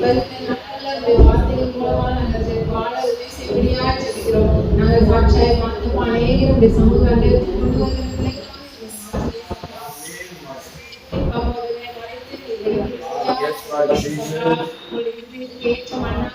வார்த்தைகள் மூலமா நாங்கள் வாழ உதவி செய்யப்படியா ஜெபிக்கிறோம். நாங்கள் சாட்சியாய் மாற்றமா அநேகருடைய சமூகத்தை கொண்டு வருகிறவர்களை கேட்க மன்னா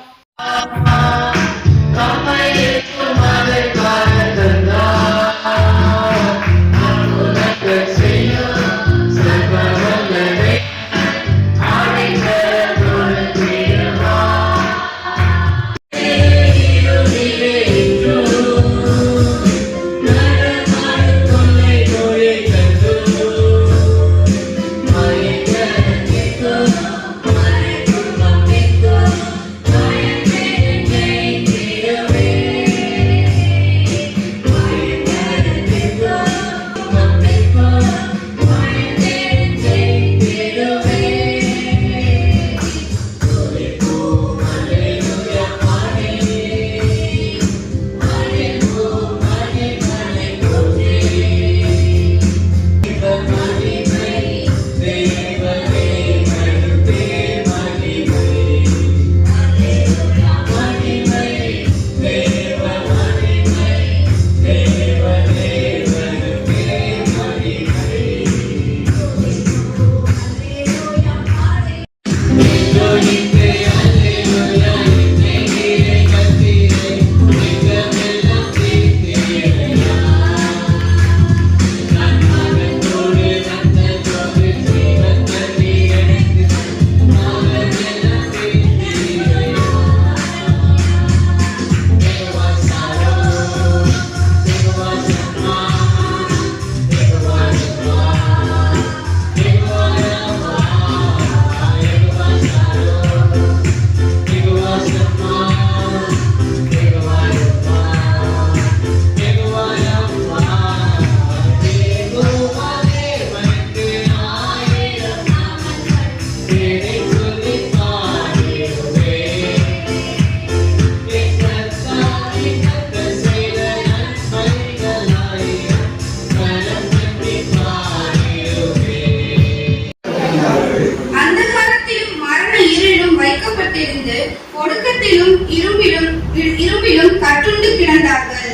ஒடுக்கத்திலும் இரும்பிலும் கட்டுண்டு கிடந்தார்கள்.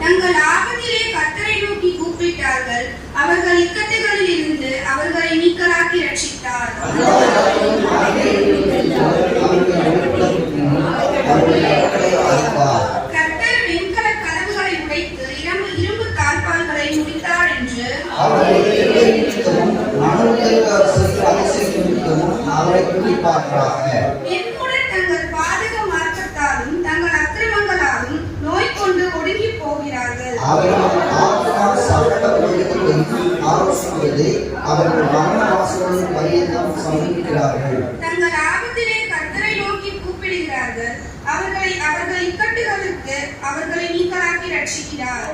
தங்கள் ஆபத்திலே கர்த்தரை நோக்கி கூப்பிட்டார்கள். அவர்கள் இக்கட்டுகளில் இருந்து அவர்களை நீக்கலாக்கி ரட்சித்தார். கர்த்தர் வெண்கல கதவுகளை உடைத்து இரும்பு தாழ்பால்களை முடித்தார் என்று தங்கள் பாதக மார்க்கத்தாலும் தங்கள் அக்கிரமங்களாலும் நோய் கொண்டு ஒடுங்கி போகிறார்கள். தங்கள் ஆபத்திலே கர்த்தரை நோக்கி கூப்பிடுகிறார்கள். அவர்கள் இக்கட்டுகளுக்கு அவர்களை நீக்கலாக்கி ரட்சிக்கிறார்.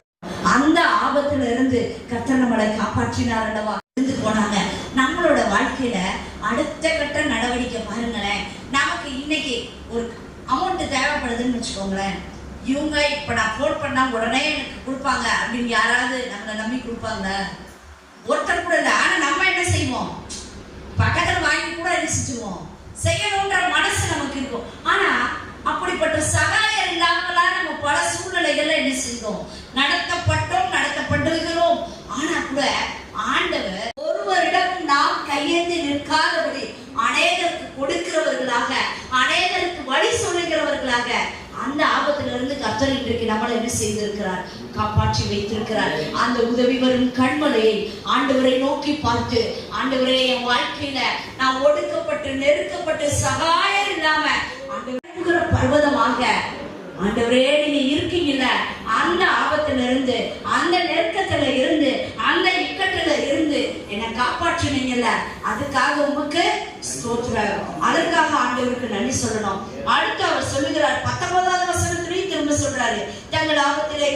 அந்த ஆபத்துல இருந்து கர்த்தர் நம்மளை காப்பாற்றினார் அல்லவா இருந்து போனாங்க. நம்மளோட வாழ்க்கையில அடுத்த கட்ட நடவடிக்கை பாருங்களேன். நமக்கு இன்னைக்கு ஒரு அமௌண்ட் தேவைப்படுதுன்னு வச்சுக்கோங்களேன். இவங்க இப்ப நான் போன் பண்ணா உடனே எனக்கு கொடுப்பாங்க அப்படின்னு யாராவது நம்மளை நம்பி கொடுப்பாங்க? ஒருத்தர் கூட இல்லை. ஆனா நம்ம என்ன செய்வோம்? பக்கத்துல வாங்கி கூட என்ன செஞ்சுவோம்? செய்யணும்ன்ற மனசு நமக்கு இருக்கும். ஆனா அப்படிப்பட்ட சகாயம் இல்லாமலாம் நம்ம பல சூழ்நிலைகள்ல என்ன செய்தோம்? நடத்தப்பட்டிருக்கிறோம். ஆனா கூட ஆண்டவர் ஒருவரிடம் நாம் கையேந்தி நிற்காதபடி அநேகருக்கு கொடுக்கிறவர்களாக, அநேகருக்கு வழி சொல்லுகிறவர்களாக அந்த ஆபத்துல இருந்து கர்த்தர் இன்றைக்கு நம்மளை என்ன செய்திருக்கிறார்? காப்பாற்றி வைத்திருக்கிறார். அந்த உதவி வரும் கண்மலையை ஆண்டவரை நோக்கி பார்த்து, ஆண்டவரே என் வாழ்க்கையில நான் ஒடுக்கப்பட்டு நெருக்கப்பட்டு சகாயம் இல்லாம ஆண்டவரே பர்வதமாக ஆண்டவரே நீங்க இருக்கீங்கல்ல, அந்த ஆபத்துல இருந்து, அந்த நெருக்கத்துல இருந்து, அந்த இக்கட்டுல இருந்து என்னை காப்பாற்றினீங்கல்ல, அதுக்காக உமக்கு ஸ்தோத்திரம். அதற்காக ஆண்டவருக்கு நன்றி சொல்லணும். அடுத்து அவர் சொல்லுகிறார் 19வது வசனத்திலேயே திரும்ப சொல்றாரு, தங்கள் ஆபத்திலே.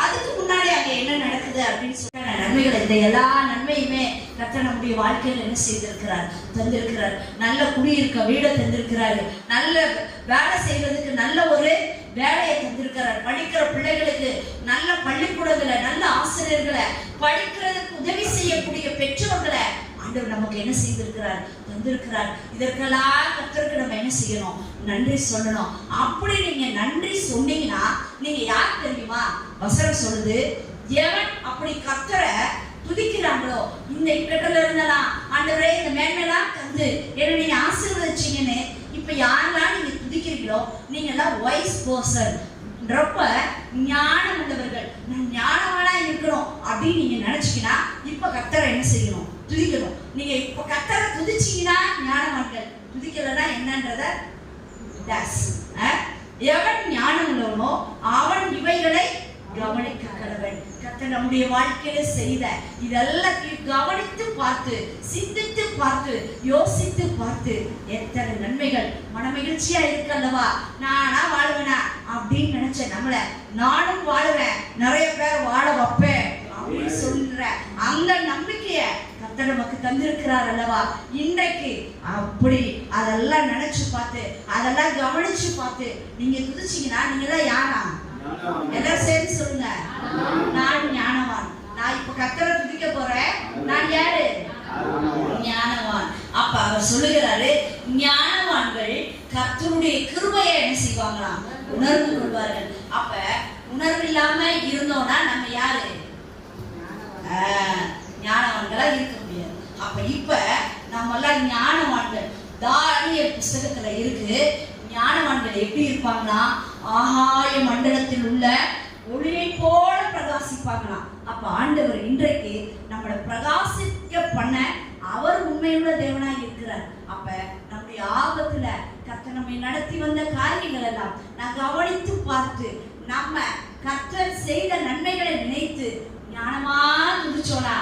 அதுக்கு முன்னாடி அங்க என்ன நடக்குது அப்படின்னு சொல்ற நன்மைகள், இந்த எல்லா நன்மையுமே கர்த்தர் நம்முடைய வாழ்க்கையில் என்ன செய்திருக்கிறார்? தந்திருக்கிறார். நல்ல குடியிருக்க வீடை தந்திருக்கிறாரு. நல்ல வேலை செய்வதற்கு நல்ல ஒரு வேலையை தந்திருக்கிறார். படிக்கிற பிள்ளைகளுக்கு நல்ல பள்ளிக்கூடங்களை, நல்ல ஆசிரியர்களை, படிக்கிறதுக்கு உதவி செய்யக்கூடிய பெற்றோர் ஆண்டவர் நமக்கு என்ன செய்திருக்கிறார், தந்திருக்கிறார். இதற்கெல்லாம் கர்த்தருக்கு நம்ம என்ன செய்யணும், நன்றி சொல்லணும். அப்படி நீங்க நன்றி சொன்னீங்கன்னா நீங்க யார் தெரியுமா? வசனம் சொல்லுது, எவன் அப்படி கர்த்தரை துதிக்கிறாங்களோ, இந்த இக்கட்டில இருந்தெல்லாம் ஆண்டவரே இந்த மேன்மையெல்லாம் தந்து என்ன நீங்க ஆசீர்வதிச்சீங்கன்னு இப்ப யாரெல்லாம் நீங்க துதிக்கிறீங்களோ நீங்க எல்லாம் வைஸ் பர்சன், ரொம்ப ஞானம் உள்ளவர்கள், நான் ஞானவானா இருக்கணும் அப்படின்னு நீங்க நினைச்சீங்கன்னா இப்ப கர்த்தரை என்ன செய்யணும், துதிக்கணும். நீங்க இப்ப கர்த்தரை துதிச்சீங்கன்னா ஞானவான்கள், துதிக்கலன்னா என்னன்றத எவன் ஞானம் உள்ளவனோ அவன் இவைகளை கவனிக்க கடவன். கர்த்தர் நம்முடைய வாழ்க்கையில செய்த இதெல்லாத்தையும் கவனித்து பார்த்து, சிந்தித்து பார்த்து, யோசித்து பார்த்து எத்தனை நன்மைகள், மன மகிழ்ச்சியா இருக்கல்லவா, நானா வாழ்வேனா அப்படின்னு நினைச்ச நம்மள நானும் வாழுவேன், நிறைய பேர் வாழ வைப்பேன் அப்படின்னு சொல்ற அந்த நம்பிக்கைய கர்த்தர் நமக்கு தந்திருக்கிறார் அல்லவா. இன்றைக்கு அப்படி அதெல்லாம் நினைச்சு பார்த்து, அதெல்லாம் கவனிச்சு பார்த்து நீங்க துதிச்சீங்கன்னா நீங்க தான் யாரா? எல்லாரும் சேர்ந்து சொல்லுங்க, நான் ஞானவான். நான் இப்ப கர்த்தரை துதிக்க போறேன், நான் யாரு? ஞானவான். அப்ப அவர் சொல்லுகிறாரு, ஞானவான்கள் கர்த்தருடைய கிருபையை என்ன செய்வாங்களாம், உணர்வு கொள்வார்கள். அப்ப உணர்வு இல்லாம இருந்தோம்னா நம்ம யாரு? ஞானவான்களா இருக்க முடியாது. அப்ப இப்ப நம்ம எல்லாம் ஞானவான்கள். தானியேல் புஸ்தகத்துல இருக்கு, ஞானவான்கள் எப்படி இருப்பாங்கன்னா ஆகாய மண்டலத்தில் உள்ள ஒளியை போல பிரகாசிப்பாங்களாம். அப்ப ஆண்டவர் இன்றைக்கு நம்மளை பிரகாசிக்க பண்ண அவர் உண்மையுள்ள தேவனாய் இருக்கிறார். அப்ப நம்முடைய ஆபத்துல கர்த்தர் நம்மை நடத்தி வந்த காரியங்கள் எல்லாம் நான் கவனித்து பார்த்து நம்ம கர்த்தர் செய்த நன்மைகளை நினைத்து ஞானமா துதிச்சோனா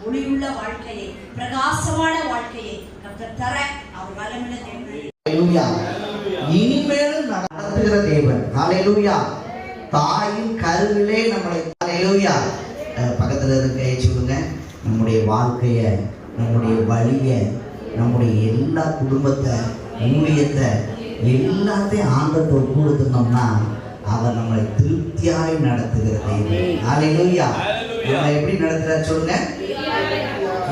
ஒளியுள்ள வாழ்க்கையை, பிரகாசமான வாழ்க்கையை கர்த்தர் தர அவர் வல்லமையுள்ள தேவன். இனிமேலும் நடத்துகிற தேவன். ஹல்லேலூயா. தாயின் கருவிலே நம்மளை, ஹல்லேலூயா. பக்கத்துல இருக்க சொல்லுங்க, நம்முடைய வாழ்க்கைய, நம்முடைய வழிய, நம்முடைய எல்லா குடும்பத்தை, ஊழியத்தை எல்லாத்தையும் ஆண்டவர்கிட்ட ஒப்புக்கொடுத்தோம்னா அவர் நம்மளை திருப்தியாய் நடத்துகிற தேவன். ஹல்லேலூயா. நம்மளை எப்படி நடத்துறார் சொல்லுங்க,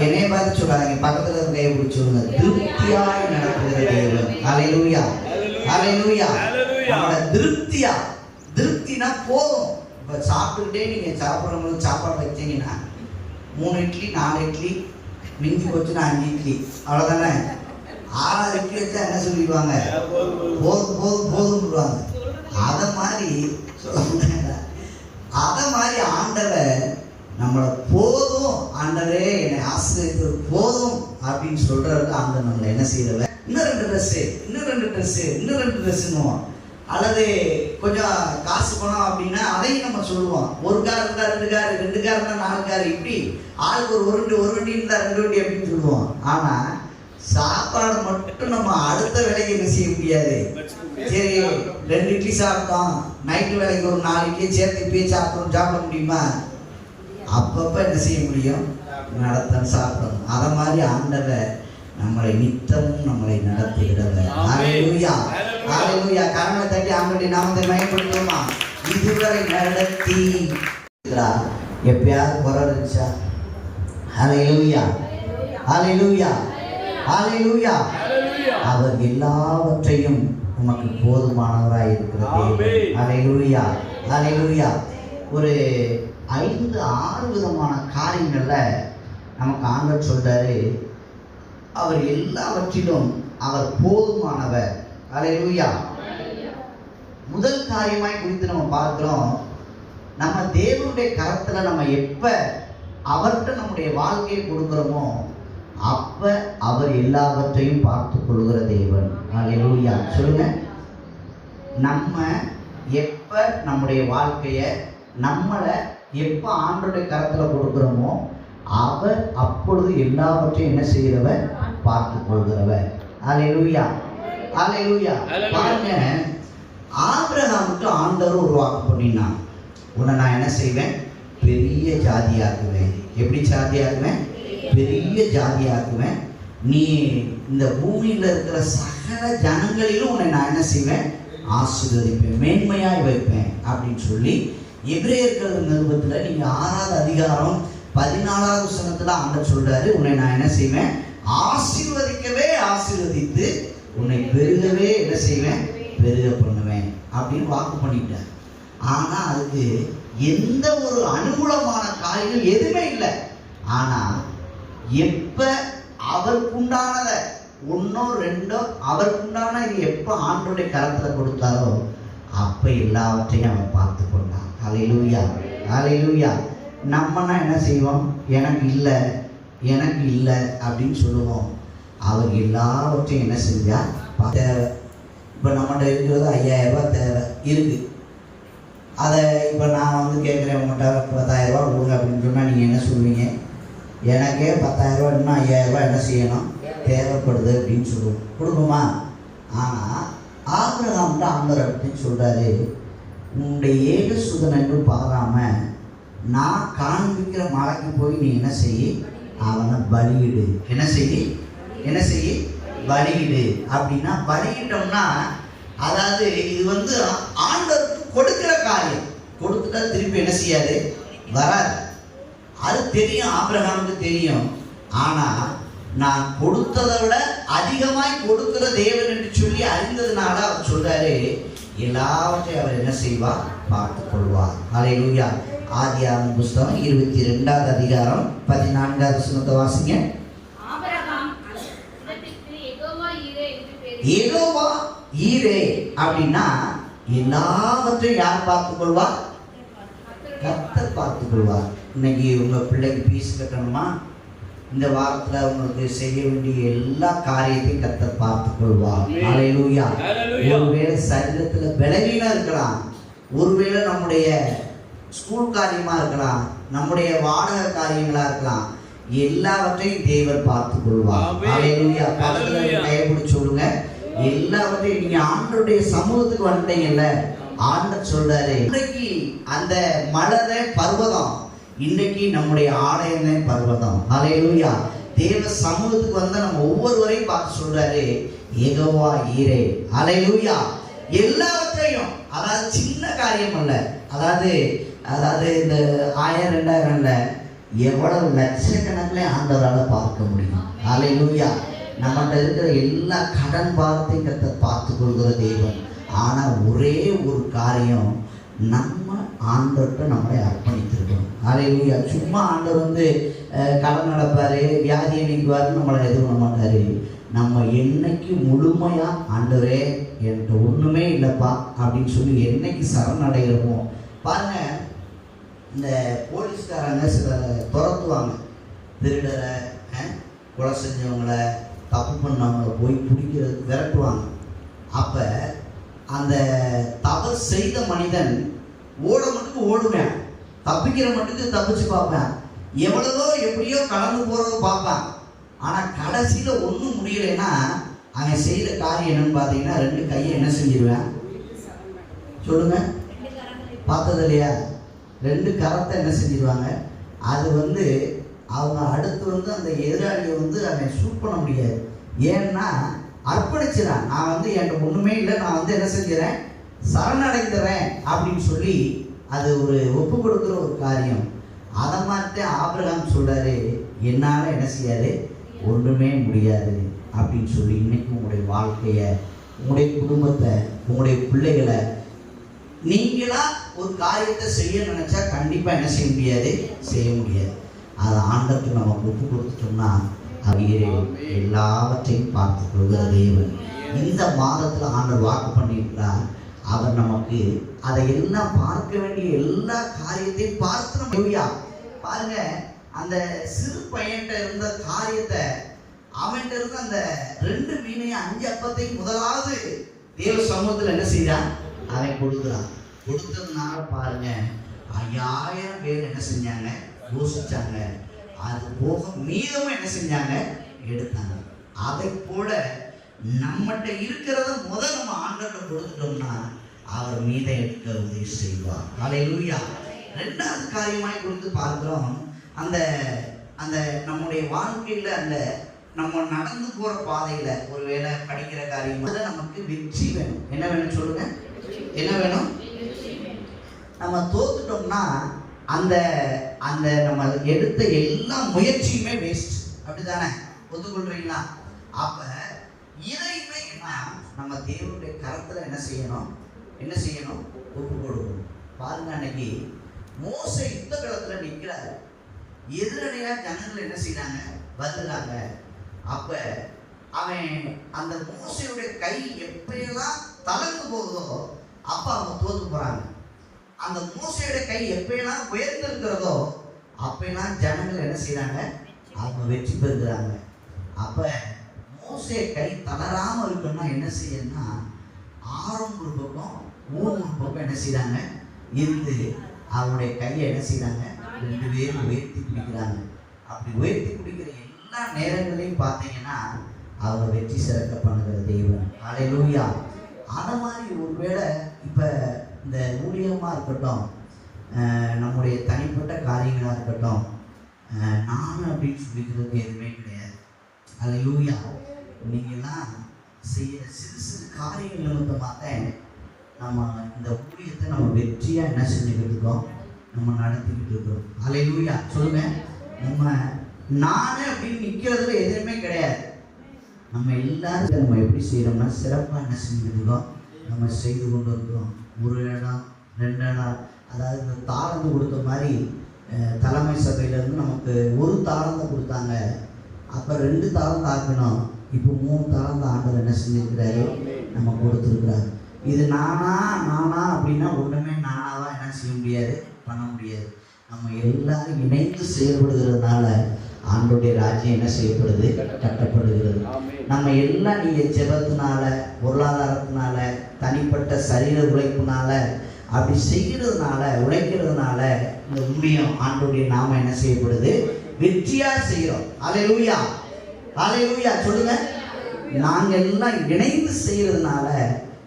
என்னைய பார்த்து சொல்லாதீங்க, பக்கத்துல இருக்க கையை பிடிச்சி சொல்லுங்க, திருப்தியாய் நடத்துகிற தேவன். ஹல்லேலூயா. ஹல்லேலூயா. நம்மள திருப்தியா, திருப்தினா போதும். இப்ப சாப்பிட்டுக்கிட்டே நீங்க சாப்பிடும்போது சாப்பாடு வச்சீங்கன்னா 3 இட்லி 4 இட்லி மிஞ்சி போச்சுன்னா 5 இட்லி, அவ்வளவுதானே. 6 இட்லி வச்சா என்ன சொல்லிடுவாங்க, போதும் போதும் போதும்ன்றாங்க. அதை மாதிரி சொல்ல, அதை மாதிரி ஆண்டவர் நம்மளை போதும், ஆண்டவரே என்னை ஆசீர்வதித்தது போதும் அப்படின்னு சொல்றதுக்கு ஆண்டவர் நம்மளை என்ன செய்யறவ, இன்னும் 2 ட்ரெஸ்ஸு, இன்னும் 2 ட்ரெஸ்ஸு, இன்னும் 2 ட்ரெஸ்ஸுன்னுவோம். அல்லது கொஞ்சம் காசு பணம் அப்படின்னா அதையும் நம்ம சொல்லுவோம். 1 கார் இருந்தா 2 கார், 2 கார் இருந்தா 4 கார், இப்படி ஆளுக்கு ஒரு வண்டி இருந்தா 2 வண்டி அப்படின்னு சொல்லுவோம். ஆனா சாப்பாடு மட்டும் நம்ம அடுத்த வேலைக்கு என்ன செய்ய முடியாது. சரி 2 இட்லி சாப்பிட்டோம், நைட்டு வேலைக்கு ஒரு 4 இட்லி சேர்த்து இப்பயே சாப்பிட முடியுமா? அப்பப்ப என்ன செய்ய முடியும், நடத்த சாப்பிடணும். அதை மாதிரி ஆண்டவர் நம்மளை நித்தமும் நம்மளை நடத்துகிறவர். ஹல்லேலூயா. ஹல்லேலூயா. கரங்களை தட்டி ஆண்டவருடைய நாமத்தை மகிமைப்படுத்துவோமா? இதுவரை நடத்தி எப்பயாவது குறை இருந்துச்சா? ஹல்லேலூயா. ஹல்லேலூயா. ஹல்லேலூயா. அவர் எல்லாவற்றையும் நமக்கு போதுமானவராய் இருக்கிறது. ஹல்லேலூயா. ஹல்லேலூயா. ஒரு 5-6 விதமான காரியங்கள்ல நமக்கு ஆண்டவர் சொல்றாரு, அவர் எல்லாவற்றிலும் அவர் போதுமானவர். ஹல்லேலூயா. முதல் காரியமாய் குறித்து நம்ம பார்க்கிறோம், நம்ம தேவனுடைய கரத்துல நம்ம எப்ப அவர்கிட்ட நம்முடைய வாழ்க்கையை கொடுக்கிறோமோ அப்ப அவர் எல்லாவற்றையும் பார்த்து கொள்கிற தேவன். ஹல்லேலூயா. சொல்லுங்க, நம்ம எப்ப நம்முடைய வாழ்க்கைய, நம்மளை எப்ப ஆண்டவருடைய கரத்துல கொடுக்கிறோமோ அவர் அப்பொழுது எல்லாவற்றையும் என்ன செய்கிறவர், பார்த்து கொள்கிறவர். ஹல்லேலூயா. ஹல்லேலூயா. பாருங்க, ஆபிரகாமுக்கு ஆண்டவர் ஒரு வாக்கு பண்ணினான், உன்னை நான் என்ன செய்வேன், பெரிய ஜாதியாக்குவேன். எப்படி ஜாதியாக்குவேன்? பெரிய ஜாதியாக்குவேன். நீ இந்த பூமியில இருக்கிற சகல ஜனங்களிலும் உன்னை நான் என்ன செய்வேன், ஆசீர்வதிப்பேன், மேன்மையாய் வைப்பேன் அப்படின்னு சொல்லி எபிரேயர்கள் நிருபத்துல நீங்க 6வது அதிகாரம் 14வது வசனத்துல ஆண்டவர் சொல்றாரு, உன்னை நான் என்ன செய்வேன், ஆசீர்வதிக்கவே ஆசீர்வதித்து உன்னை பெருகவே என்ன செய்வேன், பெருக பண்ணுவேன் அப்படின்னு வாக்கு பண்ணிட்டார். ஆனா அதுக்கு எந்த ஒரு அனுகூலமான காரியங்கள் எதுவுமே இல்லை. ஆனா எப்ப அவருக்குண்டானத ஒன்னோ ரெண்டோ அவருக்குண்டான இது எப்ப ஆண்டோடைய கரத்துல கொடுத்தாரோ அப்ப எல்லாவற்றையும் அவன் பார்த்து கொண்டான். ஹல்லேலூயா, ஹல்லேலூயா. நம்மனா என்ன செய்வோம், எனக்கு இல்லை அப்படின்னு சொல்லுவோம். அவர் எல்லாவற்றையும் என்ன செஞ்சா தேவை. இப்போ நம்மகிட்ட இருக்கிறது 5000 ரூபாய் தேவை இருக்கு. அதை இப்போ நான் வந்து கேட்குறேன், உங்கள்கிட்ட 10,000 ரூபா கொடுங்க அப்படின்னு சொன்னால் நீங்கள் என்ன சொல்லுவீங்க? எனக்கே 10,000 ரூபா இன்னும் 5000 ரூபா என்ன செய்யணும், தேவைப்படுது அப்படின்னு சொல்லுவோம். கொடுக்குமா? ஆனால் ஆபிரகாம்கிட்ட ஆண்டவர் அப்படின்னு சொல்கிறாரு, உன்னுடைய ஏகசுதன் என்று பாராம நான் காண்பிக்கிற மலைக்கு போய் நீ என்ன செய்ய, அவனை பலியிடு. என்ன செய்ய பலியிடு. அப்படின்னா பலியிட்டோம்னா அதாவது இது வந்து ஆண்டவருக்கு கொடுக்கிற காரியம். கொடுத்துட்டா திருப்பி என்ன செய்யாது, வராது. அது தெரியும், ஆபிரகாமுக்கு தெரியும். ஆனா நான் கொடுத்ததை விட அதிகமாய் கொடுக்கிற தேவன் என்று சொல்லி அறிந்ததுனால அவர் சொல்றாரு, எல்லாவற்றையும் அவர் என்ன செய்வார், பார்த்துக் கொள்வார். ஹல்லேலூயா. ஆதியாகமம் புத்தகம் 22வது அதிகாரம் 14வது வசனத்தை வாசிங்க. யெகோவா ஈரே அப்படின்னா எல்லாவற்றையும் யார் பார்த்துக் கொள்வார், கர்த்தர் பார்த்துக் கொள்வார். இன்னைக்கு உங்க பிள்ளைக்கு பீஸ் கட்டணுமா, இந்த வாரத்துல உங்களுக்கு செய்ய வேண்டிய எல்லா காரியத்தையும் கர்த்தர் பார்த்துக் கொள்வார். ஹல்லேலூயா. ஒருவேளை சரீரத்துல பலவீனம் இருக்கலாம், ஒருவேளை நம்முடைய ஸ்கூல் காரியமா இருக்கலாம், நம்முடைய வாடகை காரியங்களா இருக்கலாம், எல்லாவற்றையும் தேவர் பார்த்துக் கொள்வார். ஹல்லேலூயா. பக்கத்துல கைப்பிடிச்சு சொல்லுங்க, எல்லாவற்றையும் நீங்க ஆண்டவருடைய சமூகத்துக்கு வந்துட்டீங்கல்ல, ஆண்டவர் சொல்றாரு, இன்னைக்கு அந்த மலை பர்வதம், இன்னைக்கு நம்முடைய ஆலயமே பர்வதம். ஹல்லேலூயா. தேவ சமூகத்துக்கு வந்து நம்ம ஒவ்வொருவரையும் பார்த்து சொல்றாரு, யெகோவா ஈரே. ஹல்லேலூயா. எல்லாவற்றையும், அதாவது சின்ன காரியம் அல்ல, அதாவது இந்த 1000 2000 எவ்வளவு லட்சக்கணக்கில் ஆண்டவரால் பார்க்க முடியும். ஹல்லேலூயா. நம்மகிட்ட இருக்கிற எல்லா கடன் பாரத்தையும் கர்த்தர் பார்த்து கொள்கிற தேவன். ஆனால் ஒரே ஒரு காரியம், நம்ம ஆண்டவர்கிட்ட நம்மளை அர்ப்பணித்திருக்கணும். ஹல்லேலூயா. சும்மா ஆண்டவர் வந்து கடன் நடப்பாரு, வியாதியை நீக்குவாரு, நம்மளை எதுவும் பண்ண மாட்டாரு. நம்ம என்னைக்கு முழுமையா ஆண்டவரே என்கிட்ட ஒண்ணுமே இல்லைப்பா அப்படின்னு சொல்லி என்னைக்கு சரணடைகிறோமோ பாருங்க, இந்த போலீஸ்காரங்க சில துரத்துவாங்க, திருடரை, கொலை செஞ்சவங்களை, தப்பு பண்ணவங்களை போய் பிடிக்கிறதுக்கு விரட்டுவாங்க. அப்ப அந்த தவறு செய்த மனிதன் ஓட மட்டுக்கு ஓடுவேன், தப்பிக்கிற மட்டுக்கு தப்பிச்சு பார்ப்பேன், எவ்வளவோ எப்படியோ கடந்து போறதோ பார்ப்பேன். ஆனா கடைசியில ஒன்றும் முடியலைன்னா அவன் செய்யற காரியம் என்னன்னு பார்த்தீங்கன்னா 2 கையை என்ன செஞ்சிருவேன், சொல்லுங்க, பார்த்தது இல்லையா? 2 கரத்தை என்ன செஞ்சிருவாங்க. அது வந்து அவங்க அடுத்து வந்து அந்த எதிராளியை வந்து அவன் ஷூட் பண்ண முடியாது. ஏன்னா அர்ப்பணிச்சுறான், நான் வந்து என்கிட்ட ஒண்ணுமே இல்லை, நான் வந்து என்ன செஞ்சுறேன், சரணடைந்துறேன் அப்படின்னு சொல்லி அது ஒரு ஒப்பு கொடுக்குற ஒரு காரியம். அதை மாதிரி ஆபிரகாம் சொல்றாரு, என்னால என்ன செய்யாது, ஒன்றுமே முடியாது அப்படின்னு சொல்லி. இன்னைக்கு உங்களுடைய வாழ்க்கைய, உங்களுடைய குடும்பத்தை, உங்களுடைய பிள்ளைகளை நீங்களா ஒரு காரியத்தை செய்ய நினைச்சா கண்டிப்பா என்ன செய்ய முடியாது, செய்ய முடியாது. அதை ஆண்டவருக்கு நம்ம ஒப்பு கொடுத்துட்டோம்னா அவரே எல்லாவற்றையும் பார்த்துக் கொள்கிற தேவன். இந்த மாதத்துல ஆண்டவர் வாக்கு பண்ணியிருக்கிறார், அவர் நமக்கு அதை எல்லாம் பார்க்க வேண்டிய எல்லா காரியத்தையும் பார்த்து நம்ம பாருங்க. அந்த சிறு பையன்கிட்ட இருந்த காரியத்தை, அவன்கிட்ட இருந்த அந்த 2 மீனையும் 5 அப்பத்தையும் முதலாவது தேவ சமூகத்தில் என்ன செய்யறான், அவன் கொடுக்குறான். கொடுத்ததுனால பாருங்க 5000 பேர் என்ன செஞ்சாங்க, யோசிச்சாங்க. அது போக மீதமும் என்ன செஞ்சாங்க, எடுத்தாங்க. அதை போல நம்மகிட்ட இருக்கிறத முதல் நம்ம ஆண்டவர்கிட்ட கொடுத்துட்டோம்னா அவர் மீதம் எடுக்க உதவி செய்வார். ஹல்லேலூயா. 2வது காரியமாய் கொடுத்து பார்க்கிறோம், அந்த அந்த நம்முடைய வாழ்க்கையில அந்த நம்ம நடந்து போற பாதையில ஒருவேளை படிக்கிற காரியம் நமக்கு வெற்றி வேணும். என்ன வேணும் சொல்லுங்க, என்ன வேணும்? நம்ம தோத்துட்டோம்னா அந்த அந்த நம்ம எடுத்த எல்லா முயற்சியுமே வேஸ்ட். அப்படித்தானே? ஒத்துக்கொள்றீங்களா? அப்ப இதையுமே நம்ம தேவனுடைய கரத்துல என்ன செய்யணும் ஒப்பு கொடுக்கணும். பாருங்க, அன்னைக்கு மோசே யுத்த களத்துல நிற்கிறாரு. எதிரடையா ஜனங்கள் என்ன செய்யறாங்க, வருகிறாங்க. அப்ப அவன் அந்த மோசையுடைய கை எப்பயெல்லாம் தளர்ந்து போகுதோ அப்ப அவங்க தோத்து போறாங்க. அந்த மோசையுடைய கை எப்பயெல்லாம் உயர்ந்திருக்கிறதோ அப்பெல்லாம் ஜனங்கள் என்ன செய்யறாங்க, அவங்க வெற்றி பெறுகிறாங்க. அப்ப மோசே கை தளராம இருக்கணும்னா என்ன செய்யணும்னா, ஆரம் ஒரு பக்கம் ஊர் ஒரு பக்கம் என்ன செய்யறாங்க இருந்து அவருடைய கையை என்ன செய்யறாங்க, 2 பேரும் உயர்த்தி பிடிக்கிறாங்க. அப்படி உயர்த்தி பிடிக்கிற எல்லா நேரங்களையும் பார்த்தீங்கன்னா அவங்க வெற்றி சிறக்க பண்ணுகிற தெய்வம். ஹல்லேலூயா. அத மாதிரி ஒருவேளை இப்ப இந்த ஊழியமா இருக்கட்டும், நம்முடைய தனிப்பட்ட காரியங்களா இருக்கட்டும், நான் அப்படின்னு சொல்லிக்கிறதுக்கு எதுவுமே கிடையாது. ஹல்லேலூயா. நீங்கெல்லாம் செய்ய சிறு சிறு காரியங்கள் நிமித்தமாக நம்ம இந்த ஊழியத்தை நம்ம வெற்றியா என்ன செஞ்சுக்கிட்டு இருக்கோம், நம்ம நடத்திக்கிட்டு இருக்கிறோம். ஹல்லேலூயா. சொல்லுங்க. நம்ம நானே அப்படின்னு நிற்கிறதுல எதுவுமே கிடையாது. நம்ம எல்லாரும் நம்ம எப்படி செய்யறோம்னா சிறப்பாக என்ன செஞ்சுக்கிட்டு இருக்கோம், நம்ம செய்து கொண்டு இருக்கிறோம். 1 இடம் 2 இடம், அதாவது இந்த தாளந்து கொடுத்த மாதிரி தலைமை சபையிலேருந்து நமக்கு 1 தாளந்தை கொடுத்தாங்க. அப்போ 2 தாளந்து ஆக்கணும். இப்போ 3 தாளந்து ஆண்டவர் என்ன செஞ்சிருக்கிறாரு, நம்ம கொடுத்துருக்குறாரு. இது நானா அப்படின்னா ஒன்றுமே நானாவா என்ன செய்ய முடியாது, பண்ண முடியாது. நம்ம எல்லாரும் இணைந்து செயல்படுகிறதுனால ஆண்டோடைய ராஜ்யம் என்ன செய்யப்படுது, கட்டப்படுகிறது. நம்ம எல்லாம் நீங்கள் ஜெபத்தினால, பொருளாதாரத்தினால, தனிப்பட்ட சரீர உழைப்புனால அப்படி செய்கிறதுனால, உழைக்கிறதுனால இந்த உண்மையும் ஆண்டோடைய நாம என்ன செய்யப்படுது, வெற்றியா செய்கிறோம். ஹல்லேலூயா. ஹல்லேலூயா. சொல்லுங்க. நாங்கள் எல்லாம் இணைந்து செய்யறதுனால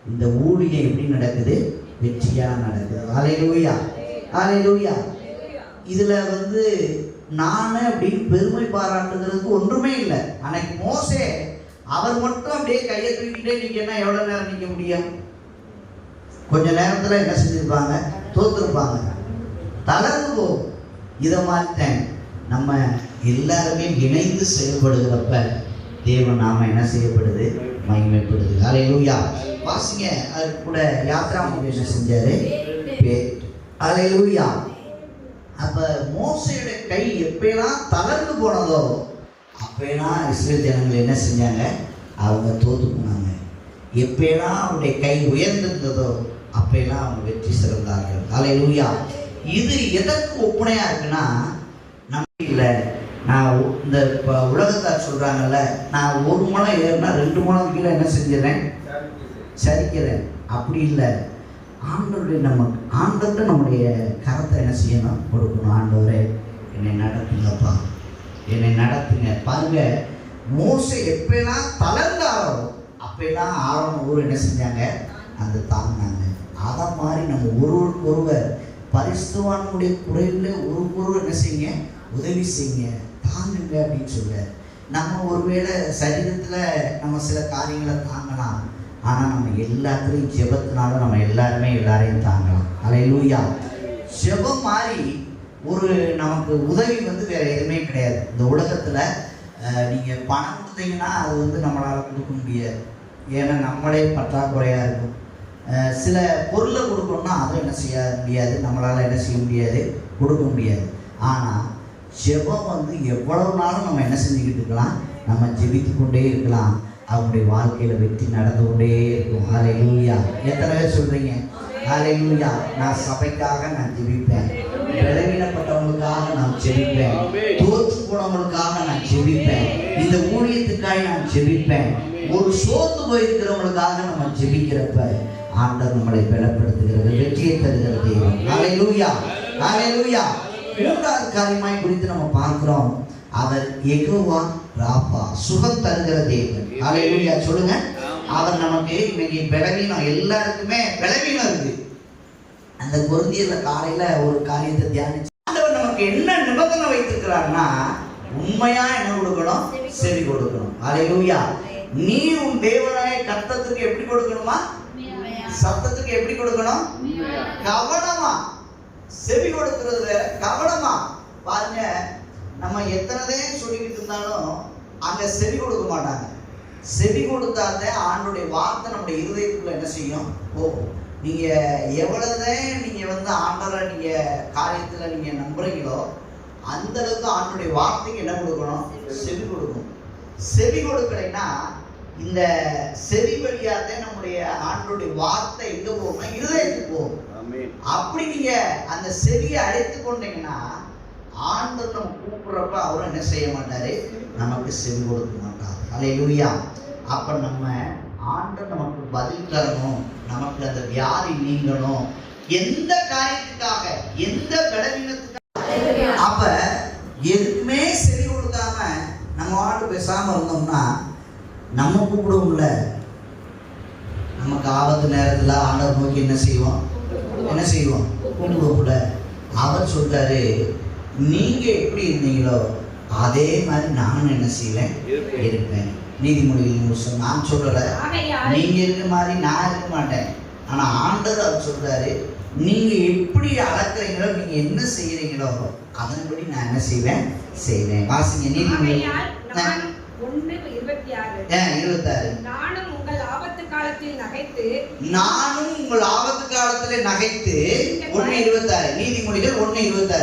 இந்த ஊழியம் எப்படி நடக்குது, வெற்றியா நடக்குது. ஹல்லேலூயா. ஹல்லேலூயா. இதுல நானே அப்படின்னு பெருமை பாராட்டுகிறதுக்கு ஒன்றுமே இல்லை. அன்னைக்கு மோசே அவர் மட்டும் அப்படியே கையை தூக்கிட்டே நிற்கனா எவ்வளவு நேரம் நிற்க முடியும்? கொஞ்ச நேரத்துல என்ன செஞ்சிருப்பாங்க, தோத்துருப்பாங்க, தளர்ந்து போகும். இதை மாற்றேன். நம்ம எல்லாருமே இணைந்து செயல்படுகிறப்ப தேவன் நாம என்ன செய்யப்படுது, மகிமைப்படுது. ஹல்லேலூயா. வாசிங்க. அது கூட யாத்ராமம் என்ன செஞ்சாரு, ஹல்லேலூயா. அப்ப மோசையோட கை எப்பெல்லாம் தளர்ந்து போனதோ அப்பெல்லாம் இஸ்ரேல் ஜனங்கள் என்ன செஞ்சாங்க, அவங்க தோத்து போனாங்க. எப்பெல்லாம் அவருடைய கை உயர்ந்திருந்ததோ அப்பெல்லாம் அவங்க வெற்றி சிறந்தார்கள். ஹல்லேலூயா. இது எதற்கு ஒப்புணையா இருக்குன்னா, நம்ம இல்லை, நான் இந்த உலகத்தார் சொல்றாங்கல்ல, நான் 1 முழம் ஏறினா 2 முழம் கீழே என்ன செஞ்சிடறேன், சரிக்கிறேன். அப்படி இல்லை. ஆண்டவர்கிட்ட நம்முடைய கரத்தை என்ன செய்யணும், கொடுக்கணும். ஆண்டவரே என்னை நடத்துங்கப்பா, என்னை நடத்துங்க. பாருங்க, மோசே எப்பெல்லாம் தளர்ந்தாரோ அப்பெல்லாம் ஆரோன் ஊர் என்ன செஞ்சாங்க, அந்த தாங்கினாங்க. அதை மாதிரி நம்ம ஒருவர் பரிசுத்தவானுடைய குறையில ஒருவர் என்ன செய்யுங்க, உதவி செய்யுங்க, தாங்குங்க அப்படின்னு சொல்ல. நம்ம ஒருவேளை சரீரத்துல நம்ம சில காரியங்களை தாங்கலாம், ஆனா நம்ம எல்லாத்துலையும் ஜெபத்தினால நம்ம எல்லாரையும் தாங்கலாம். ஹல்லேலூயா. ஜெபம் மாதிரி ஒரு நமக்கு உதவி வேற எதுவுமே கிடையாது. இந்த உலகத்துல நீங்க பணம் கொடுத்தீங்கன்னா அது நம்மளால கொடுக்க முடியாது. ஏன்னா நம்மளே பற்றாக்குறையா இருக்கும். சில பொருளை கொடுக்கணும்னா அதை என்ன செய்ய முடியாது, நம்மளால என்ன செய்ய முடியாது, கொடுக்க முடியாது. ஆனா ஜெபம் எவ்வளவு நாளும் நம்ம என்ன செஞ்சுக்கிட்டு இருக்கலாம், நம்ம ஜெபித்து கொண்டே இருக்கலாம். அவங்களுடைய வாழ்க்கையில வெற்றி நடந்து கொண்டே இருக்கும். ஹல்லேலூயா. எத்தனை பேர் சொல்றீங்க ஹல்லேலூயா? நான் சபைக்காக நான் ஜெபிப்பேன், பலவீனப்பட்டவங்களுக்காக நான் ஜெபிப்பேன், தோற்று போனவங்களுக்காக நான் ஜெபிப்பேன், இந்த ஊழியத்துக்காக நான் ஜெபிப்பேன். ஒரு சோர்ந்து போயிருக்கிறவங்களுக்காக நம்ம ஜெபிக்கிறப்ப ஆண்டவர் நம்மளை பலப்படுத்துகிறது, வெற்றியை தருகிற தெய்வம். ஹல்லேலூயா. ஹல்லேலூயா. 3வது காரியமாய் குறித்து நம்ம பார்க்கிறோம், அவர் யெகோவா ராபா, சுகம் தருகிற தேவன். ஹல்லேலூயா. சொல்லுங்க. அவர் நமக்கு இன்னைக்கு பலவீனம், எல்லாருக்குமே பலவீனம் இருக்கு. அந்த கொரிந்தியர்ல காலையில ஒரு காரியத்தை தியானிச்சு, ஆண்டவர் நமக்கு என்ன நிபந்தனை வைத்திருக்கிறார்னா, உண்மையா என்ன கொடுக்கணும், செவி கொடுக்கணும். ஹல்லேலூயா. நீ உன் தேவனாய கர்த்தத்துக்கு எப்படி கொடுக்கணுமா, சத்தத்துக்கு எப்படி கொடுக்கணும், கவனமா. செவி கொடுக்கிறது வேற, கவனமா. பாருங்க, நம்ம எத்தனைதே சொல்லிக்கிட்டு இருந்தாலும் அங்க செவி கொடுக்க மாட்டாங்க. செவி கொடுத்தாத ஆண்டுடைய வார்த்தை நம்முடைய இருதயத்துக்குள்ள என்ன செய்யும் போகும். நீங்க எவ்வளவுதான் நீங்க ஆண்டவரை நீங்க காரியத்துல நீங்க நம்புறீங்களோ அந்த அளவுக்கு ஆண்டுடைய வார்த்தைக்கு என்ன கொடுக்கணும்? செவி கொடுக்கணும். செவி கொடுக்கலைன்னா இந்த செவி வழியாத நம்முடைய ஆண்டுடைய வார்த்தை எங்க போகும்னா இருதயத்துக்கு போகும். அப்படி நீங்க அந்த செவியை அடைத்து கொண்டீங்கன்னா ஆண்டவர் நம்ம கூப்பிடுறப்ப அவரும் என்ன செய்ய மாட்டாரு? நமக்கு செவி கொடுக்க மாட்டார். அல்லேலூயா. அப்ப நம்ம ஆண்டவர் நமக்கு பதில் தரணும், நமக்கு அந்த வியாதி நீங்கணும், எந்த காரியத்துக்காக, எந்த பலவீனத்துக்காக. அப்ப எதுக்குமே செவி கொடுக்காம நம்ம வாட்டு பேசாம இருந்தோம்னா நம்ம கூப்பிடுவோம்ல, நமக்கு ஆபத்து நேரத்துல ஆண்டவர் நோக்கி என்ன செய்வோம்? கூப்பிடுவோம்ல. அவர் சொல்றாரு, நீங்க எப்படி இருந்தீங்களோ அதே மாதிரி நானும் என்ன செய்வேன்? இருப்பேன். நீதிமொழிகள் நான் சொல்லல, நீங்க இருக்க மாதிரி நான் இருக்க மாட்டேன். ஆனா ஆண்டவர் அவர் சொல்றாரு, நீங்க எப்படி அளக்குறீங்களோ, நீங்க என்ன செய்யறீங்களோ அதன்படி நான் என்ன செய்வேன்? வாசிங்க நீதிமொழிகள் 1:26. நானும் உங்கள் ஆபத்து காலத்தில் நகைத்து 1:26. நீதிமொழிகள் 1:26.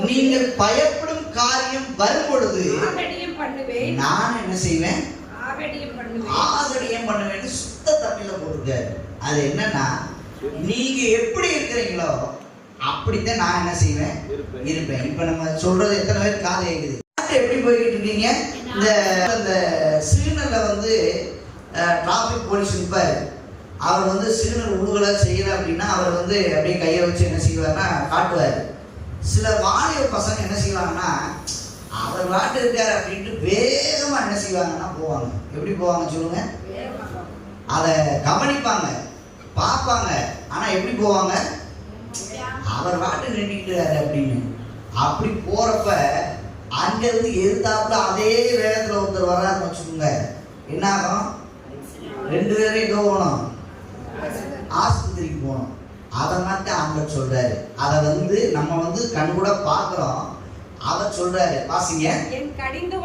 நீங்கள் பயப்படும் காரியம் வரும்பொழுது நான் என்ன செய்வேன்? ஆகடியம் பண்ணுவேன். சுத்த தமிழ்ல போட்டுக்க. அது என்னன்னா, நீங்க எப்படி இருக்கிறீங்களோ அப்படித்தான் நான் என்ன செய்வேன்? இருப்பேன். இப்ப நம்ம சொல்றது எத்தனை பேர் காது கேக்குது? எப்படி போய்கிட்டு இருக்கீங்க? இந்த சிக்னல்ல டிராபிக் போலீஸ் இருப்பார். அவர் சிக்னல் உழுகலை செய்யல அப்படின்னா அவர் அப்படியே கையை வச்சு என்ன செய்வார்னா காட்டுவார். சில வாலிப பசங்க என்ன செய்வாங்கன்னா, அவர் வாட்டு இருக்காரு அப்படின்ட்டு வேகமா என்ன செய்வாங்கன்னா போவாங்க. எப்படி போவாங்க சொல்லுங்க? அதை கவனிப்பாங்க, பார்ப்பாங்க. ஆனா எப்படி போவாங்க? அவர் வாட்டு நின்றுட்டாரு அப்படின்னு. அப்படி போறப்ப அங்கிருந்து எதிர்த்தாப்புல அதே வேகத்துல ஒருத்தர் வர்றாருன்னு வச்சுக்கோங்க, என்ன ஆகும்? 2 பேரும் எங்க போகணும்? ஆஸ்பத்திரிக்கு போகணும். அதை மட்டும் ஆண்டவர் சொல்றாரு. அதை நம்ம கண்கூட பார்க்கிறோம். அவர் சொல்றாரு, வாசிங்க. என் கடிந்து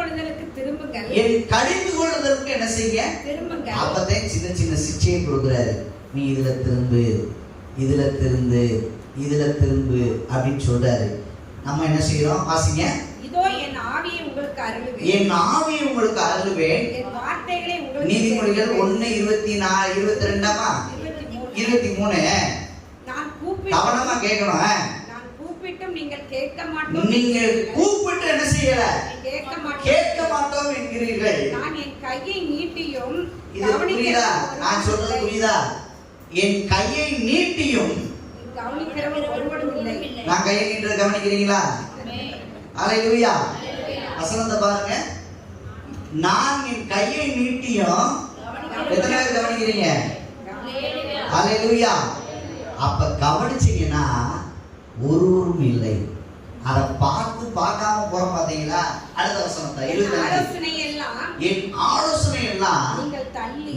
கொள்ளுதலுக்கு என்ன செய்ய? அப்பதான் சின்ன சின்ன சிக்ஷையை கொடுக்குறாரு. நீ இதுல திரும்பு அப்படின்னு சொல்றாரு. நம்ம என்ன செய்யறோம்? வாசிங்க. என் ஆவியை உங்களுக்கு அருளுவேன். நீதிமொழிகள் 1:24, 23. கவனமா கேட்கணும். நீங்கள் கூப்பிட்டு என்ன செய்யல? கேட்க மாட்டோம் என்கிறீர்கள். புரியுதா? நான் சொல்றது புரியுதா? என் கையை நீட்டியும் நான் கையை நீட்டுறத கவனிக்கிறீங்களா? அல்லேலூயா. வசனத்தை பாருங்க. நான் என் கையை நீட்டியும் எத்தனை பேர் கவனிக்கிறீங்க? அல்லேலூயா. அப்ப கவனிச்சீங்கன்னா ஒருவரும் இல்லை. அதை பார்க்காம போற பாத்தீங்களா? அடுத்த வசனத்தை என் ஆலோசனை எல்லாம்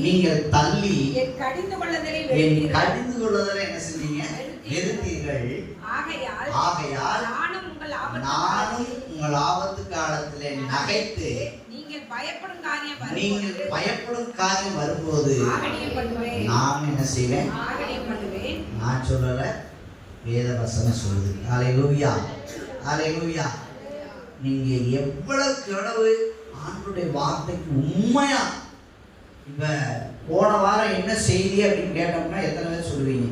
நீங்கள் தள்ளி என் கடிந்து கொள்ளுதலை என்ன செஞ்சீங்க? நிறுத்தீர்கள். ஆகையால் நானும் உங்கள் ஆபத்து காலத்திலே நகைத்து நீங்கள் பயப்படும் காரியம் வரும்போது நான் என்ன செய்வேன்? நான் சொல்லல, வேத வசனம் சொல்லுது. அல்லேலூயா, அல்லேலூயா. நீங்க எவ்வளவு ஆண்டவருடைய வார்த்தைக்கு உண்மையா. இப்ப போன வாரம் என்ன செய்தி அப்படின்னு கேட்டோம்னா எத்தனை பேர் சொல்லுவீங்க?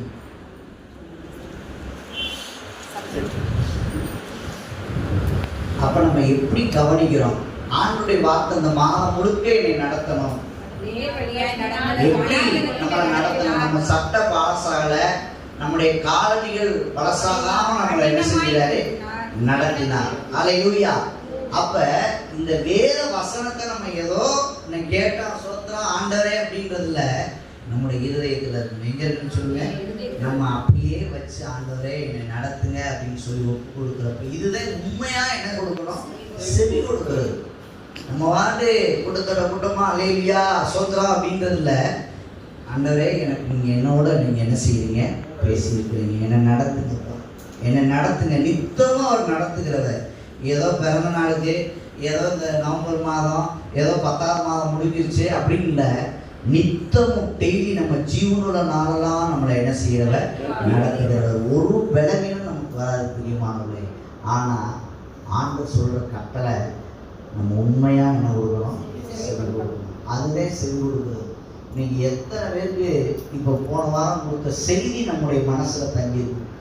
அப்ப நம்ம எப்படி கவனிக்கிறோம்? ஆண்டவருடைய வார்த்தை இந்த மாதம் முழுக்க என்னை நடத்தணும். எப்படி நம்மளை நடத்தணும்? நம்ம சட்ட பழசாகல, நம்முடைய காலணிகள் பழசாகாம நம்மளை என்ன செஞ்சாரு? நடத்தினார். அல்லேலூயா. அப்ப இந்த வேத வசனத்தை நம்ம ஏதோ கேட்டா சோத்திரம் ஆண்டவரே அப்படின்றதுல நம்முடைய இருதயத்துல எங்க இருக்குன்னு சொல்லுவேன். நம்ம அப்படியே வச்சு ஆண்டவரே என்னை நடத்துங்க அப்படின்னு சொல்லி ஒப்பு கொடுக்குறப்ப இதுதான் உண்மையா என்ன கொடுக்கணும்? செவி கொடுக்கிறது. நம்ம வாட்டு கொடுக்கிற கூட்டமா அல்லேலூயா சோத்திரம் அப்படின்றதுல ஆண்டவரே எனக்கு நீங்க என்னோட நீங்க என்ன செய்யறீங்க? பேசியிருக்கிறீங்க. என்னை நடத்துங்க, நித்தமா அவர் நடத்துகிறவர். ஏதோ பிறந்த நாளுக்கு ஏதோ இந்த நவம்பர் மாதம் ஏதோ 10ஆவது மாதம் முடிஞ்சிருச்சு அப்படின்னு இல்லை. நித்தமும் டெய்லி நம்ம ஜீவனுள்ள நாளெல்லாம் நம்மளை என்ன செய்யறவ நடத்துகிற ஒரு பலவீனம் நமக்கு வராது பிரியமானவர்களே. ஆனால் ஆண்டவர் சொல்கிற கட்டளை நம்ம உண்மையாக என்ன கொடுக்கணும், செவி கொடுக்கணும். அதுவே செவி கொடுக்குறது. இன்னைக்கு எத்தனை பேருக்கு இப்போ போன வாரம் கொடுத்த செய்தி நம்முடைய மனசில் தங்கியிருக்கும்,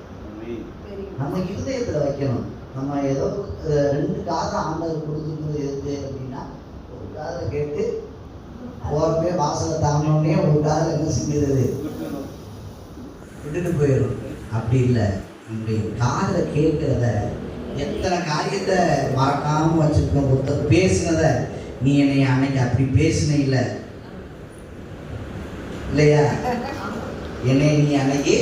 நம்ம இருதயத்தில் வைக்கணும். நம்ம ஏதோ 2 காதை ஆண்டவர் கொடுத்துருக்கிறது எதுக்கு அப்படின்னா, ஒரு காதில் கேட்டு போகிறப்பே வாசலை தாங்கினோடனே ஒரு காதில் என்ன செஞ்சிருது விட்டுட்டு போயிடும். அப்படி இல்லை, நம்முடைய காதில் கேட்கிறத எத்தனை காரியத்தை மறக்காமல் வச்சுருக்கோம். ஒருத்தர் பேசுனத நீ என்னை அன்னைக்கு அப்படி பேசின இல்லை இல்லையா, என்னை நீ அன்னைக்கு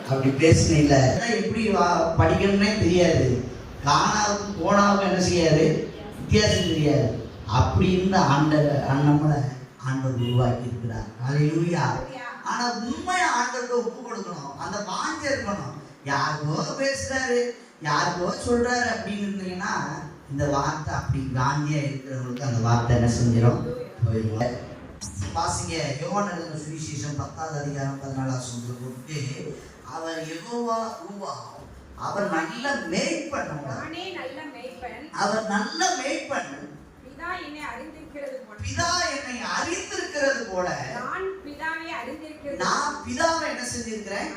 அப்படி பேசின இல்லை, எப்படி படிக்கணும்னே தெரியாது, காணாவுக்கும் போனாவுக்கும் என்ன செய்யாது வித்தியாசம் தெரியாது. அப்படி இருந்த நம்மளை ஆண்டவர் உருவாக்கி இருக்கிறார். ஹல்லேலூயா. ஆனா உண்மையா ஆண்டவருக்கு ஒப்பு கொடுக்கணும், அந்த வாஞ்சை இருக்கணும். யாருக்கோ பேசுறாரு, யாருக்கோ சொல்றாரு அப்படின்னு இருந்தீங்கன்னா இந்த வார்த்தை அப்படி காந்தியா இருக்கிறவங்களுக்கு அந்த வார்த்தை என்ன செஞ்சிடும், போயிடும். வாசிங்க யோவான் எழுதின சுவிசேஷம் 10ஆவது அதிகாரம் 14ஆவது வசனத்துல போட்டு, அவர் யெகோவா ரூவா, அவர் நல்ல மேய்ப்பன், அவர் நல்ல மேய்ப்பன், பிதா என்னை அறிந்திருக்கிறது போல நான் பிதாவை என்ன செஞ்சிருக்கிறேன்,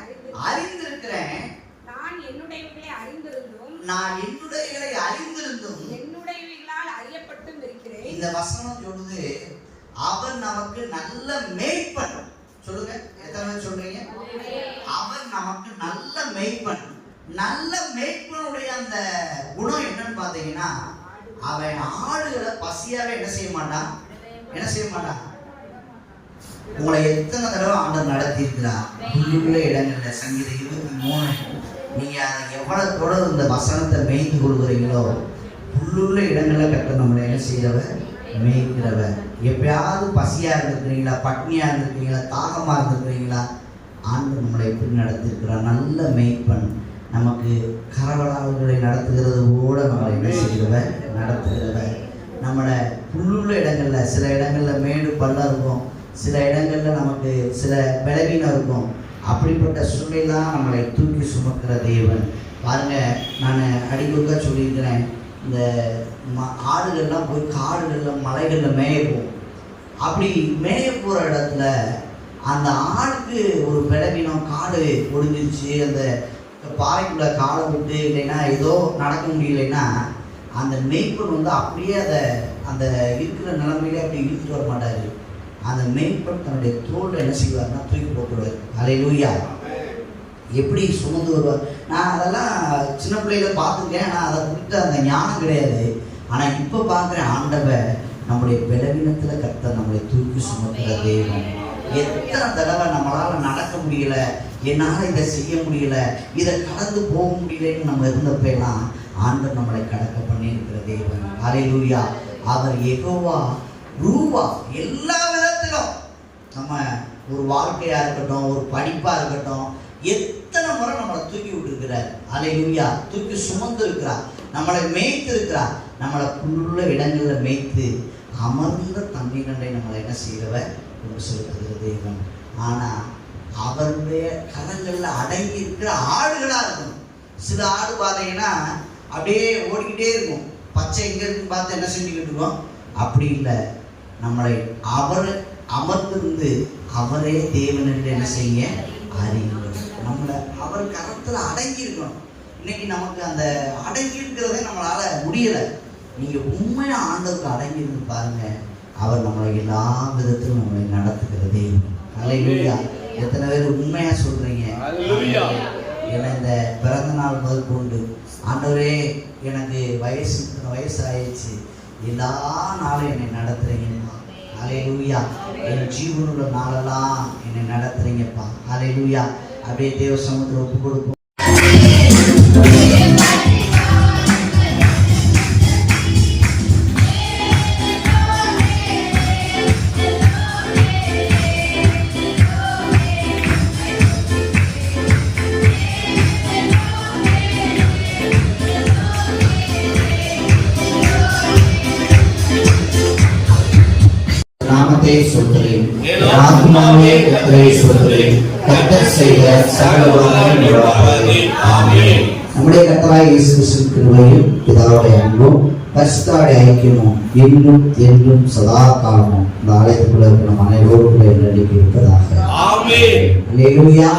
அறிந்திருக்கிறேன். நான் என்னுடையவைகளை அறிந்திருந்தும் என்னுடையவைகளால் அறியப்பட்டும் இருக்கிறேன். இந்த வசனம் சொல்லுது, அவர் நமக்கு நல்ல மேய்ப்பன். சொல்லுங்க, எத்தனை பேர் சொல்றீங்க? அவர் நமக்கு நல்ல மேய்ப்பன். நல்ல மேய்ப்பனுடைய அந்த குணம் என்னன்னு பாத்தீங்கன்னா, அவன் ஆடுகளை பசியாவே என்ன செய்ய மாட்டான். உங்களை எத்தனை தடவை ஆண்டவர் நடத்தி இருக்கிறார் புல்லுள்ள இடங்கள்ல. சங்கீதம் 23 நீங்க அதை எவ்வளவு தொடர் இந்த வசனத்தை மேய்த்து கொள்கிறீங்களோ, புல்லுள்ள இடங்கள்ல கட்ட நம்மளை என்ன செய்யறவர், மேய்க்கிறவர். எப்பயாவது பசியா இருந்திருக்கிறீங்களா, பட்னியா இருந்திருக்கீங்களா, தாகமா இருந்திருக்கிறீங்களா, ஆண்டவர் நம்மளை எப்படி நடத்திருக்கிறார். நல்ல மேய்ப்பன். நமக்கு கரவலாளர்களை நடத்துகிறது போல நம்மளை என்ன செய்கிறவர், நடத்துகிறவர். நம்மளை புல்லுள்ள இடங்கள்ல, சில இடங்கள்ல மேடு பள்ளம் இருக்கும், சில இடங்கள்ல நமக்கு சில பலவீனம் இருக்கும். அப்படிப்பட்ட சூழ்நிலாம் நம்மளை தூக்கி சுமக்கிற தேவன். பாருங்க, நான் அடிக்கொருக்கா சொல்லியிருக்கிறேன், இந்த ஆடுகள்லாம் போய் காடுகளில் மலைகளில் மேய போகும். அப்படி மேய போகிற இடத்துல அந்த ஆடுக்கு ஒரு பலவீனம், காடு ஒடிஞ்சிருச்சு, அந்த பாறைக்குள்ள காலை விட்டு இல்லைன்னா ஏதோ நடக்க முடியலைன்னா அந்த மேய்ப்பன் வந்து அப்படியே அதை அந்த இருக்கிற நிலைமையிலே அப்படி இழுத்துட்டு வர மாட்டார். அந்த மேய்ப்பன் தன்னுடைய தோல் என்ன செய்வார்னா தூக்கி போட்டுருவார். ஹல்லேலூயா. எப்படி சுமந்து வருவார். நான் அதெல்லாம் சின்ன பிள்ளைகளை பார்த்துருக்கேன், ஆனால் அதை குறித்த அந்த ஞானம் கிடையாது. ஆனால் இப்போ பார்க்குறேன், ஆண்டவர் நம்முடைய பலவீனத்தில் கர்த்தர் நம்மளை தூக்கி சுமக்கிற தேவன். எத்தனை தடவை நம்மளால் நடக்க முடியல, என்னால் இதை செய்ய முடியல, இதை கடந்து போக முடியலன்னு நம்ம இருந்தப்பெல்லாம் ஆண்டவர் நம்மளை கடக்க பண்ணி இருக்கிற தேவன். ஹல்லேலூயா. அவர் யெகோவா ரூவா. எல்லா விதத்திலும் நம்ம ஒரு வாழ்க்கையாக இருக்கட்டும், ஒரு படிப்பாக இருக்கட்டும், எத்தனை முறை நம்மளை தூக்கி விட்டுருக்கிறார். ஹல்லேலூயா. தூக்கி சுமந்து இருக்கிறார், நம்மளை மேய்த்து இருக்கிறார், நம்மளை புல்லுள்ள இடங்களில் மேய்த்து அமர்ந்த தண்ணீரை நம்மளை என்ன செய்கிறவர் கொண்டு செலுத்துகிற தேவன். ஆனால் அவருடைய கரங்களில் அடங்கி இருக்கிற ஆடுகளாக இருக்கணும். சில ஆடு பார்த்தீங்கன்னா அப்படியே ஓடிக்கிட்டே இருக்கும், பச்சை எங்கே இருக்குன்னு பார்த்து என்ன செஞ்சுக்கிட்டு இருக்கோம். அப்படி இல்லை, நம்மளை அவர் அமர்ந்திருந்து அவரே தேவன் என்று என்ன செய்ய அறியுங்கள். நம்மளை அவர் கரத்தில் அடங்கி இருக்கணும். இன்னைக்கு நமக்கு அந்த அடங்கி இருக்கிறதே நம்மளால முடியலை. நீங்கள் உண்மையாக ஆண்டவருக்கு அடங்கி இருந்து பாருங்க, அவர் நம்மளை எல்லா விதத்திலும் நம்மளை நடத்துகிற தேவன். ஹல்லேலூயா. எத்தனை பேர் உண்மையாக சொல்றீங்க? ஏன்னா இந்த பிறந்த நாள் முதல் கொண்டு ஆண்டவரே எனக்கு வயசு ஆயிடுச்சு, எல்லா நாளும் என்னை நடத்துறீங்கப்பா. ஹல்லேலூயா. என் ஜீவனுள்ள நாளெல்லாம் என்னை நடத்துறீங்கப்பா. ஹல்லேலூயா. அப்படியே தேவ சமூகத்தில் ஒப்பு கொடுப்போம். நாமத்தை சொல்கிறேன். என் ஆத்துமாவே கர்த்தரை சொல்கிறேன். கர்த்தர் செய்த சகல உபகாரங்களும் நிறைவாக. ஆமென். நம்முடைய கர்த்தராகிய இயேசு கிறிஸ்துவின் கிருபையும் பிதாவுடைய அன்பும் பரிசுத்தருடைய ஐக்கியமும் இன்னும் என்றும் சதா காலமும் இந்த ஆலயத்துக்குள்ள இருக்கிற அனைவரோடும் இருப்பதாக. ஆமென். அல்லேலூயா.